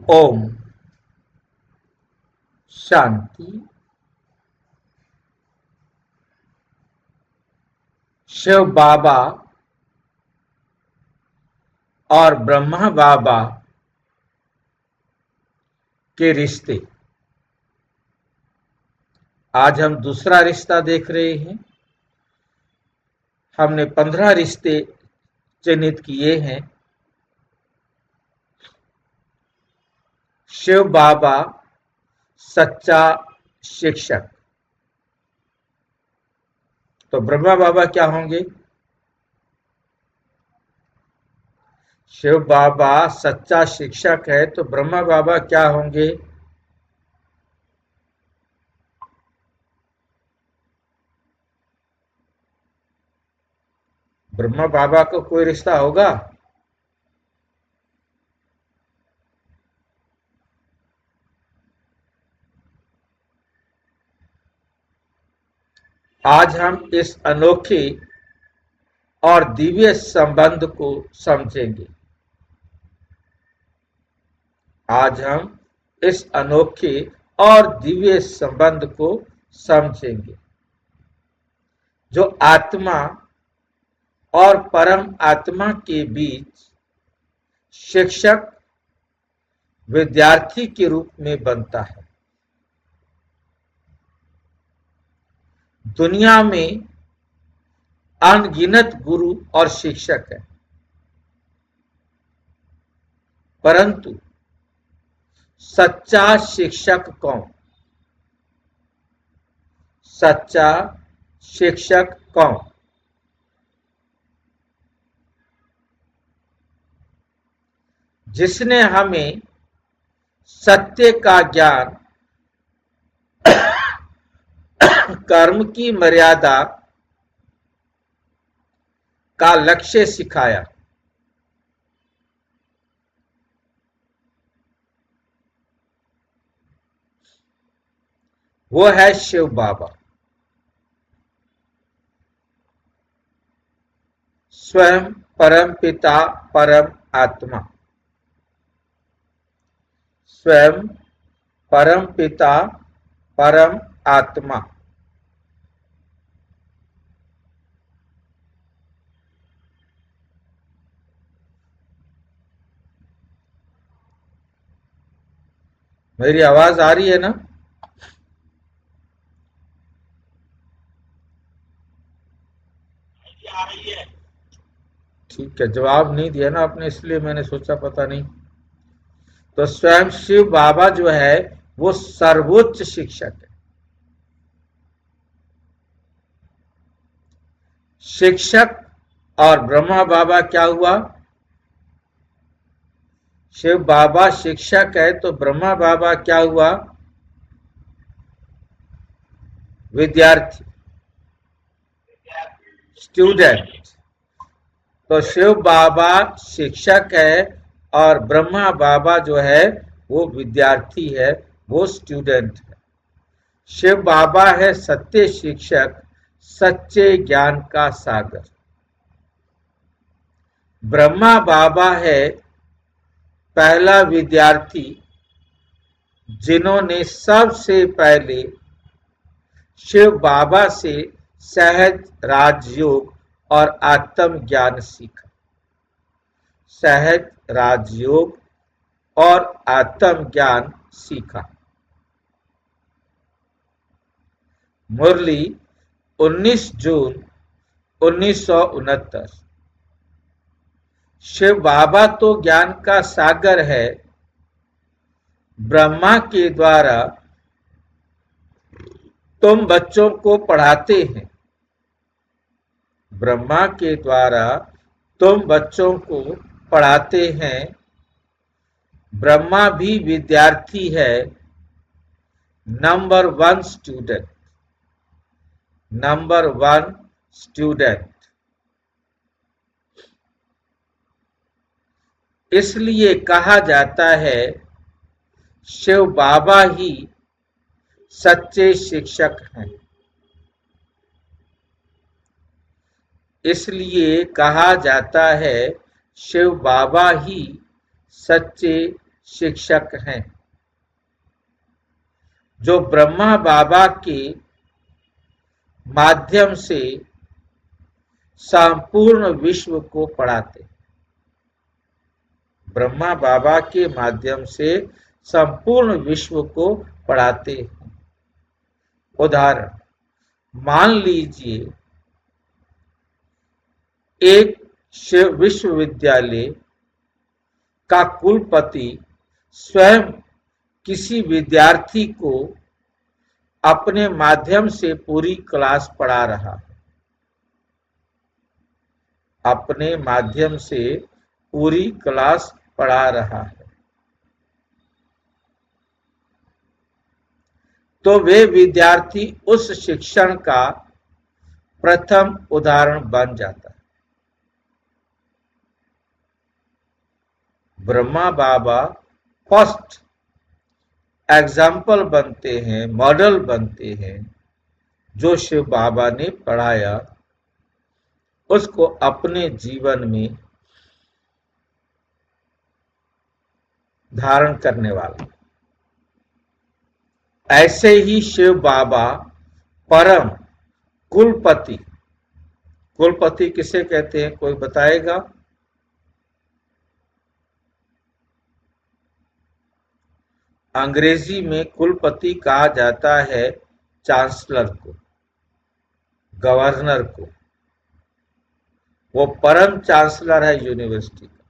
ओम शांति। शिव बाबा और ब्रह्मा बाबा के रिश्ते। आज हम दूसरा रिश्ता देख रहे हैं। हमने 15 रिश्ते चिन्हित किए हैं। शिव बाबा सच्चा शिक्षक। तो ब्रह्मा बाबा क्या होंगे? शिव बाबा सच्चा शिक्षक है तो ब्रह्मा बाबा क्या होंगे? ब्रह्मा बाबा को कोई रिश्ता होगा? आज हम इस अनोखे और दिव्य संबंध को समझेंगे। आज हम इस अनोखे और दिव्य संबंध को समझेंगे जो आत्मा और परम आत्मा के बीच शिक्षक विद्यार्थी के रूप में बनता है। दुनिया में अनगिनत गुरु और शिक्षक हैं, परंतु सच्चा शिक्षक कौन? सच्चा शिक्षक कौन? जिसने हमें सत्य का ज्ञान, कर्म की मर्यादा का लक्ष्य सिखाया। वो है शिव बाबा। स्वयं परम पिता परम आत्मा। स्वयं परम पिता परम आत्मा। मेरी आवाज आ रही है ना? ठीक है, जवाब नहीं दिया ना आपने, इसलिए मैंने सोचा पता नहीं। तो स्वयं शिव बाबा जो है वो सर्वोच्च शिक्षक है। शिक्षक और ब्रह्मा बाबा क्या हुआ? शिव बाबा शिक्षक है तो ब्रह्मा बाबा क्या हुआ? विद्यार्थी, स्टूडेंट। तो शिव बाबा शिक्षक है और ब्रह्मा बाबा जो है वो विद्यार्थी है, वो स्टूडेंट है। शिव बाबा है सत्य शिक्षक, सच्चे ज्ञान का सागर। ब्रह्मा बाबा है पहला विद्यार्थी जिन्होंने सबसे पहले शिव बाबा से सहज राजयोग और आत्म ज्ञान सीखा। सहज राजयोग और आत्म ज्ञान सीखा। मुरली 19 जून 1969। शिव बाबा तो ज्ञान का सागर है। ब्रह्मा के द्वारा तुम बच्चों को पढ़ाते हैं। ब्रह्मा के द्वारा तुम बच्चों को पढ़ाते हैं। ब्रह्मा भी विद्यार्थी है, नंबर 1 स्टूडेंट। Number 1 student. इसलिए कहा जाता है शिव बाबा ही सच्चे शिक्षक हैं। इसलिए कहा जाता है शिव बाबा ही सच्चे शिक्षक हैं जो ब्रह्मा बाबा के माध्यम से संपूर्ण विश्व को पढ़ाते। ब्रह्मा बाबा के माध्यम से संपूर्ण विश्व को पढ़ाते हैं। उदाहरण, मान लीजिए एक विश्वविद्यालय का कुलपति स्वयं किसी विद्यार्थी को अपने माध्यम से पूरी क्लास पढ़ा रहा है, अपने माध्यम से पूरी क्लास पढ़ा रहा है, तो वे विद्यार्थी उस शिक्षण का प्रथम उदाहरण बन जाता है। ब्रह्मा बाबा फर्स्ट एग्जाम्पल बनते हैं, मॉडल बनते हैं। जो शिव बाबा ने पढ़ाया उसको अपने जीवन में धारण करने वाला। ऐसे ही शिव बाबा परम कुलपति, कुलपति किसे कहते हैं, कोई बताएगा? अंग्रेजी में कुलपति कहा जाता है चांसलर को, गवर्नर को। वो परम चांसलर है यूनिवर्सिटी का।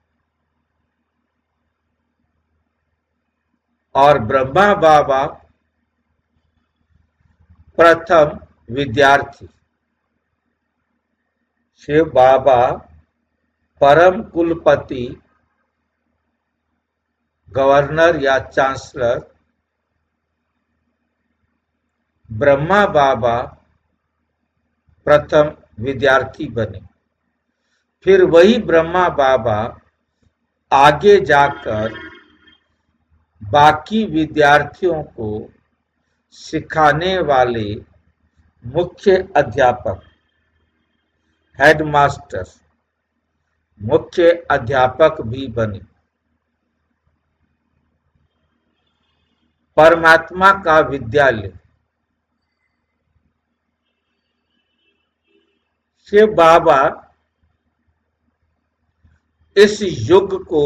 और ब्रह्मा बाबा प्रथम विद्यार्थी। शिव बाबा परम कुलपति, गवर्नर या चांसलर, ब्रह्मा बाबा प्रथम विद्यार्थी बने। फिर वही ब्रह्मा बाबा आगे जाकर बाकी विद्यार्थियों को सिखाने वाले मुख्य अध्यापक, हेडमास्टर, मुख्य अध्यापक भी बने। परमात्मा का विद्यालय। शिव बाबा इस युग को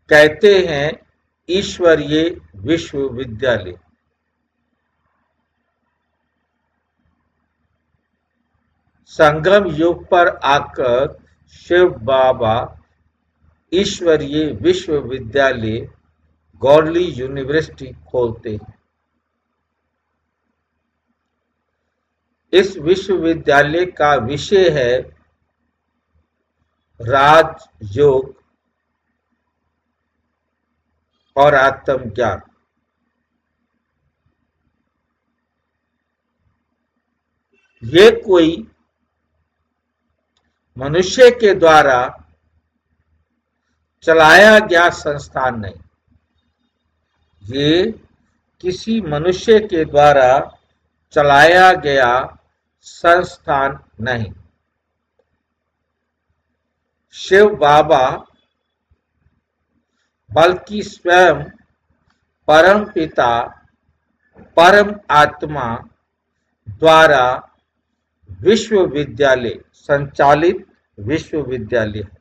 कहते हैं ईश्वरीय विश्वविद्यालय। संगम युग पर आकर शिव बाबा ईश्वरीय विश्वविद्यालय गॉडली यूनिवर्सिटी खोलते हैं। इस विश्वविद्यालय का विषय है राजयोग और आत्मज्ञान। ये कोई मनुष्य के द्वारा चलाया गया संस्थान नहीं, ये किसी मनुष्य के द्वारा चलाया गया संस्थान नहीं। शिव बाबा बल्कि स्वयं परम पिता, परम आत्मा द्वारा विश्वविद्यालय संचालित विश्वविद्यालय है।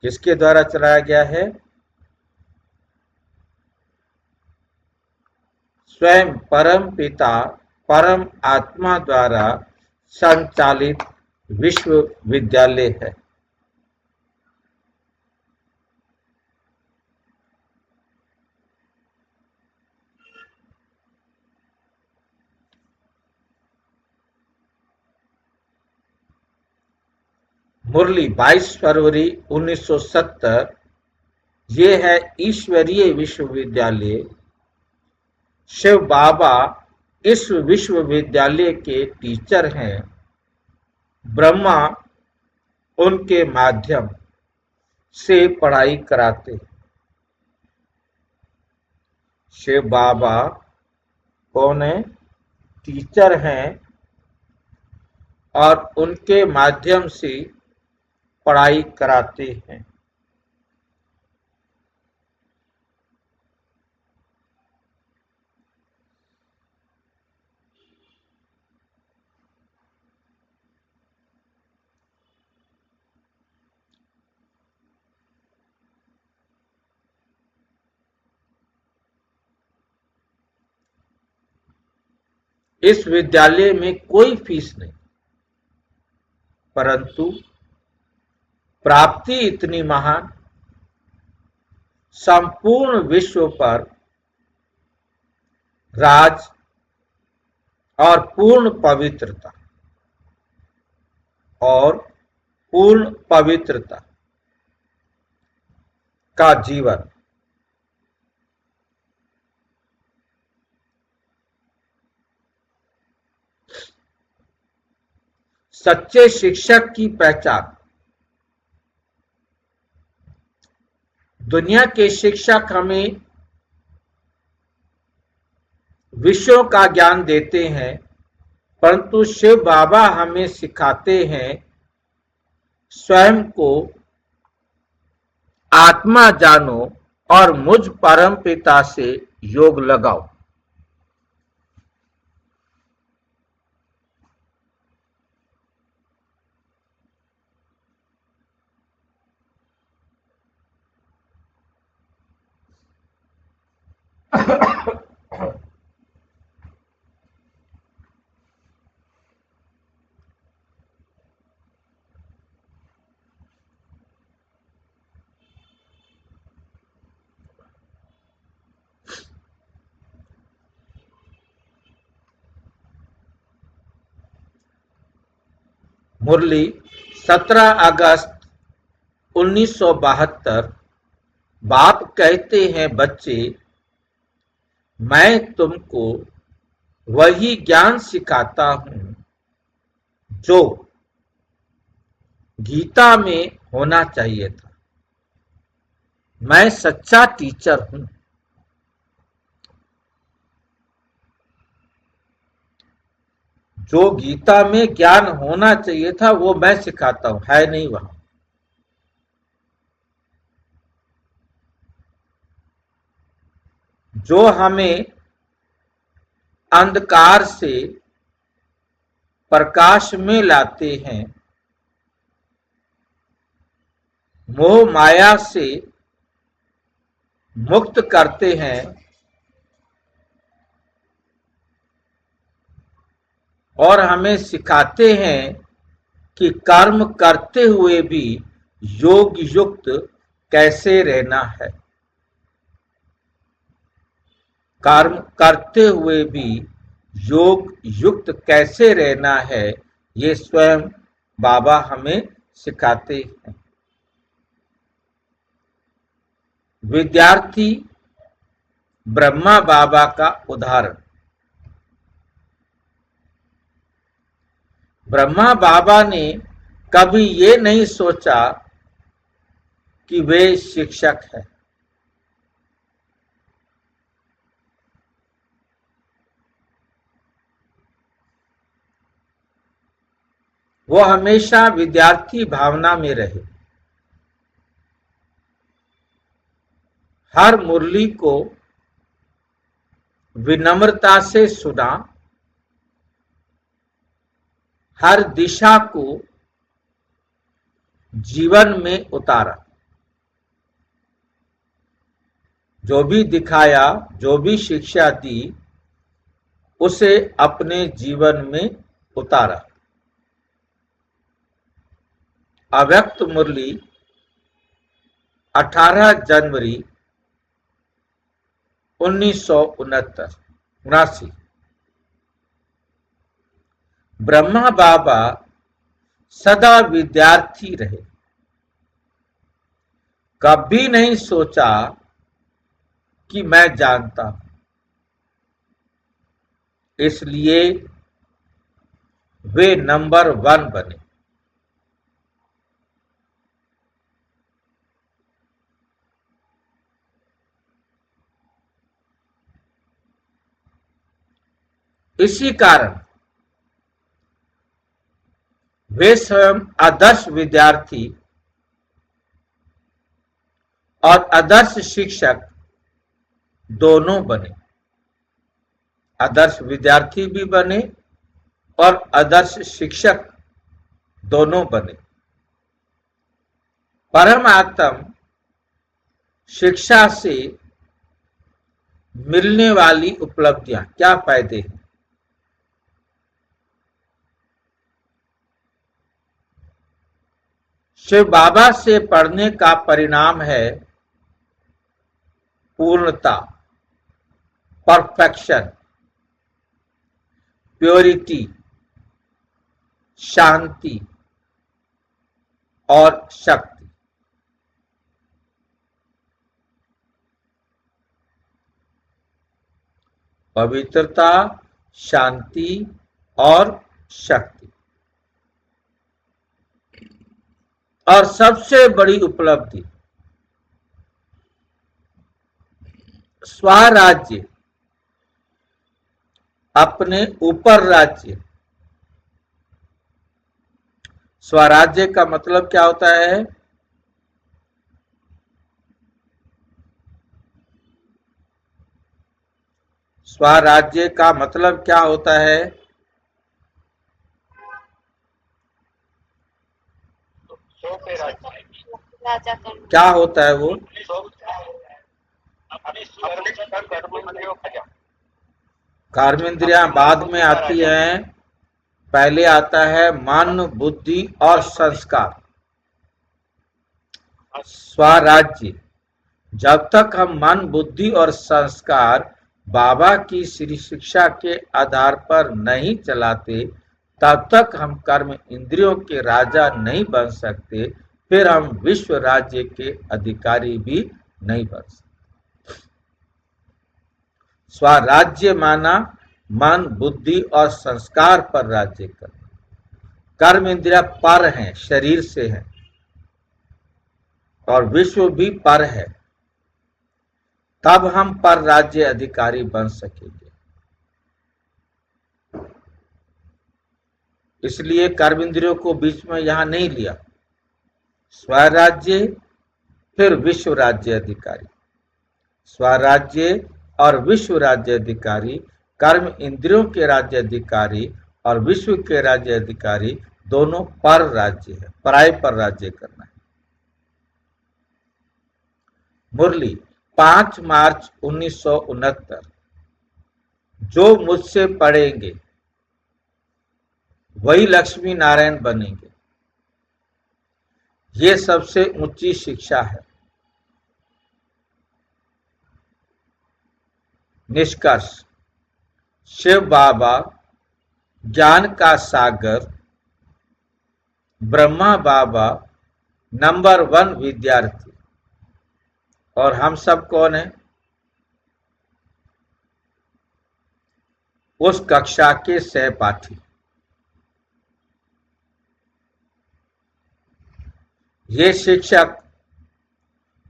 किसके द्वारा चलाया गया है? स्वयं परम पिता, परम आत्मा द्वारा संचालित विश्वविद्यालय है। मुरली 22 फरवरी 1970। ये है ईश्वरीय विश्वविद्यालय। शिव बाबा इस विश्वविद्यालय के टीचर हैं। ब्रह्मा उनके माध्यम से पढ़ाई कराते। शिव बाबा कौन है? टीचर हैं और उनके माध्यम से पढ़ाई कराते हैं। इस विद्यालय में कोई फीस नहीं, परंतु प्राप्ति इतनी महान, संपूर्ण विश्व पर राज और पूर्ण पवित्रता का जीवन। सच्चे शिक्षक की पहचान। दुनिया के शिक्षक हमें विषयों का ज्ञान देते हैं, परंतु शिव बाबा हमें सिखाते हैं स्वयं को आत्मा जानो और मुझ परम पिता से योग लगाओ। मुरली 17 अगस्त 1972। बाप कहते हैं, बच्चे, मैं तुमको वही ज्ञान सिखाता हूं जो गीता में होना चाहिए था। मैं सच्चा टीचर हूं। जो गीता में ज्ञान होना चाहिए था वो मैं सिखाता हूं, है नहीं वहां। जो हमें अंधकार से प्रकाश में लाते हैं, मोह माया से मुक्त करते हैं और हमें सिखाते हैं कि कर्म करते हुए भी योग युक्त कैसे रहना है। कर्म करते हुए भी योग युक्त कैसे रहना है, ये स्वयं बाबा हमें सिखाते हैं। विद्यार्थी ब्रह्मा बाबा का उदाहरण। ब्रह्मा बाबा ने कभी ये नहीं सोचा कि वे शिक्षक हैं। वो हमेशा विद्यार्थी भावना में रहे। हर मुरली को विनम्रता से सुना, हर दिशा को जीवन में उतारा। जो भी दिखाया, जो भी शिक्षा दी, उसे अपने जीवन में उतारा। अव्यक्त मुरली 18 जनवरी 1969। ब्रह्मा बाबा सदा विद्यार्थी रहे। कभी नहीं सोचा कि मैं जानता हूं, इसलिए वे नंबर 1 बने। इसी कारण वे स्वयं आदर्श विद्यार्थी और आदर्श शिक्षक दोनों बने। आदर्श विद्यार्थी भी बने और आदर्श शिक्षक दोनों बने। परमात्म शिक्षा से मिलने वाली उपलब्धियां क्या फायदे हैं? शिव बाबा से पढ़ने का परिणाम है पूर्णता, परफेक्शन, प्योरिटी, शांति और शक्ति। पवित्रता, शांति और शक्ति। और सबसे बड़ी उपलब्धि स्वराज्य, अपने ऊपर राज्य। स्वराज्य का मतलब क्या होता है? स्वराज्य का मतलब क्या होता है? क्या होता है वो? कर्मेंद्रियां बाद में आती हैं, पहले आता है मन, बुद्धि और संस्कार। स्वराज्य, जब तक हम मन, बुद्धि और संस्कार बाबा की श्री शिक्षा के आधार पर नहीं चलाते, तब तक हम कर्म इंद्रियों के राजा नहीं बन सकते, फिर हम विश्व राज्य के अधिकारी भी नहीं बन सकते। स्वराज्य माना मन, बुद्धि और संस्कार पर राज्य करना। कर्म इंद्रिया पर हैं, शरीर से हैं, और विश्व भी पर है, तब हम पर राज्य अधिकारी बन सकेंगे। इसलिए कर्म इंद्रियों को बीच में यहां नहीं लिया। स्वराज्य फिर विश्व राज्य अधिकारी। स्वराज्य और विश्व राज्य अधिकारी, कर्म इंद्रियों के राज्य अधिकारी और विश्व के राज्य अधिकारी दोनों पर राज्य है, पराय पर राज्य करना है। मुरली 5 मार्च 1969। जो मुझसे पढ़ेंगे वही लक्ष्मी नारायण बनेंगे। ये सबसे ऊंची शिक्षा है। निष्कर्ष, शिव बाबा ज्ञान का सागर, ब्रह्मा बाबा नंबर 1 विद्यार्थी, और हम सब कौन हैं? उस कक्षा के सहपाठी। ये शिक्षक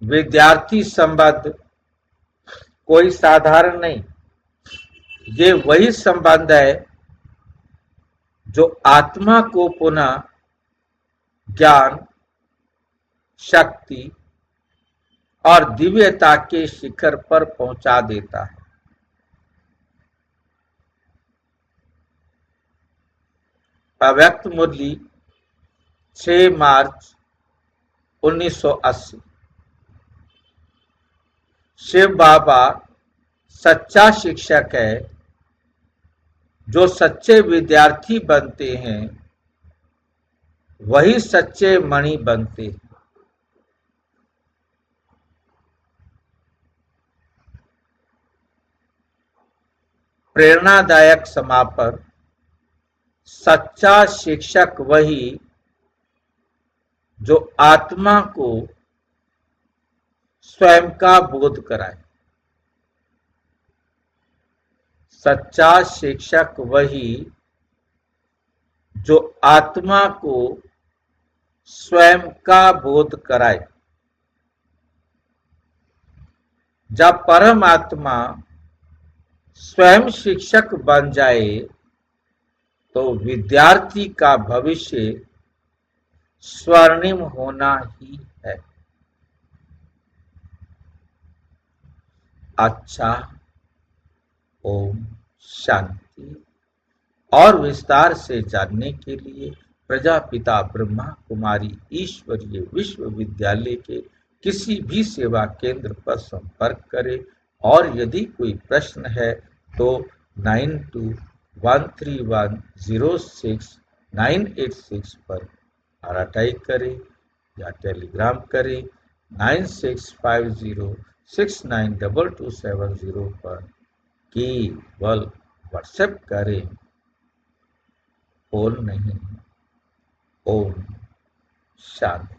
विद्यार्थी संबंध कोई साधारण नहीं, ये वही संबंध है जो आत्मा को पुनः ज्ञान, शक्ति और दिव्यता के शिखर पर पहुंचा देता है। अव्यक्त मुरली 6 मार्च 1980। शिव बाबा सच्चा शिक्षक है। जो सच्चे विद्यार्थी बनते हैं वही सच्चे मणि बनते हैं। प्रेरणादायक समापन। सच्चा शिक्षक वही जो आत्मा को स्वयं का बोध कराए। सच्चा शिक्षक वही जो आत्मा को स्वयं का बोध कराए। जब परमात्मा स्वयं शिक्षक बन जाए तो विद्यार्थी का भविष्य स्वर्णिम होना ही है। अच्छा, ओम शांति। और विस्तार से जानने के लिए प्रजापिता ब्रह्मा कुमारी ईश्वरीय विश्वविद्यालय के किसी भी सेवा केंद्र पर संपर्क करें, और यदि कोई प्रश्न है तो 9213106986 पर टाइप करें। या टेलीग्राम करें 9650692270 पर, केवल व्हाट्सएप करें, फोन नहीं। ओम शांति।